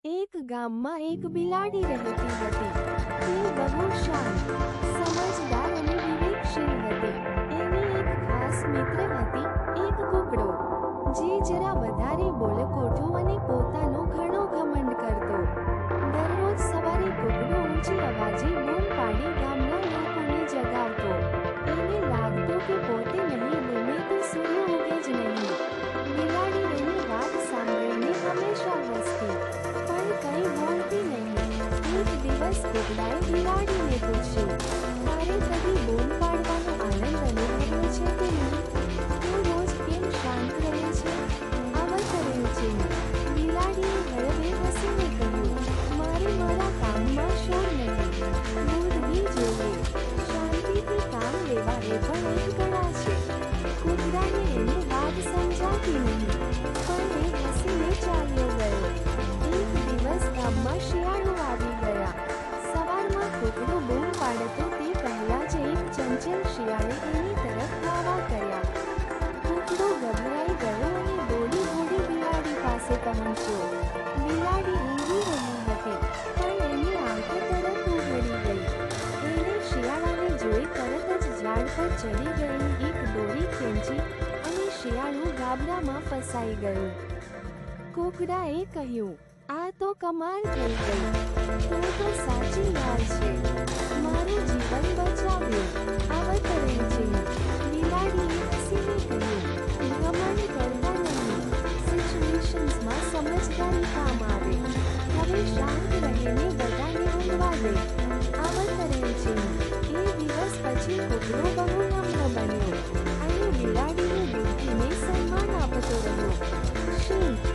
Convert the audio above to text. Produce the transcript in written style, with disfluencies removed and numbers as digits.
એક ગામમાં એક બિલાડી રહેતી હતી. તે બહુ શાંત, સમજદાર અને વિવેકશીલ હતી. એની એક ખાસ મિત્ર હતી, એક કૂકડો, જે જરા વધારે બોલકોઠો અને પોતાનો ઘણો ઘમંડ કરતો. દરરોજ સવારે કૂકડો ઊંચી અવાજે બૂમ પાડી ગામના લોકોને જગાવતો. એને લાગતું કે પોતે નહીં બૂમે તો સૂર્ય ઉગે જ નહીં. બિલાડી એની વાત સાંભળીને હંમેશા હસતી, પણ કંઈ બોલતી નહીં. એક દિવસ કૂકડાએ બિલાડીને પૂછ્યું, તારે કદી બૂમ પાડવાનો આનંદ અનુભવ્યો છે કે નહીં? તું રોજ કેમ શાંત રહે છે? આવા કરે છે. બિલાડીએ હળવે હસીને કહ્યું, મારે મારા કામમાં શોર નહીં, બુદ્ધિ જોઈએ. શાંતિથી કામ લેવા એ પણ એક કળા છે. કૂકડાને એની વાત સમજાતી નહીં, પણ એ હસીને ચાલ્યો ગયો. એક દિવસ ગામમાં શિયાળો આવી ગયા. સવારમાં કૂકડો બૂમ પાડતો તે પહેલા જ એક ચંચલ શિયાળે એની તરફ ધાવા કર્યા. કૂકડો ગભરાઈ ગયો અને દોડી બિલાડી પાસે પહોંચ્યો. બિલાડી ઊંઘી રહી હતી, પણ એની આંખો તરત ઉઘડી ગઈ. એણે શિયાળાને જોઈ તરત જ ઝાડ પર ચડી ગયેલી એક દોરી ખેંચી અને શિયાળું ગાબડામાં ફસાઈ ગયું. કૂકડાએ કહ્યું, આ તો કમાલ થઈ ગઈ. તું તો સાચી યાર છે. મારું જીવન બચાવ્યું. આવા કરે છે. બિલાડીએ હસીને કહ્યું, ઘમંડ કરતા નહીં. સિચ્યુએશન્સમાં સમજદારી કામ આવે. હવે શાંત રહીને બધાને ઊંઘવા દે. આવા કરે છે. એ દિવસ પછી કૂકડો બહુ નમ્ર બન્યો અને બિલાડીની બુદ્ધિને સન્માન આપતો રહ્યો. શીખ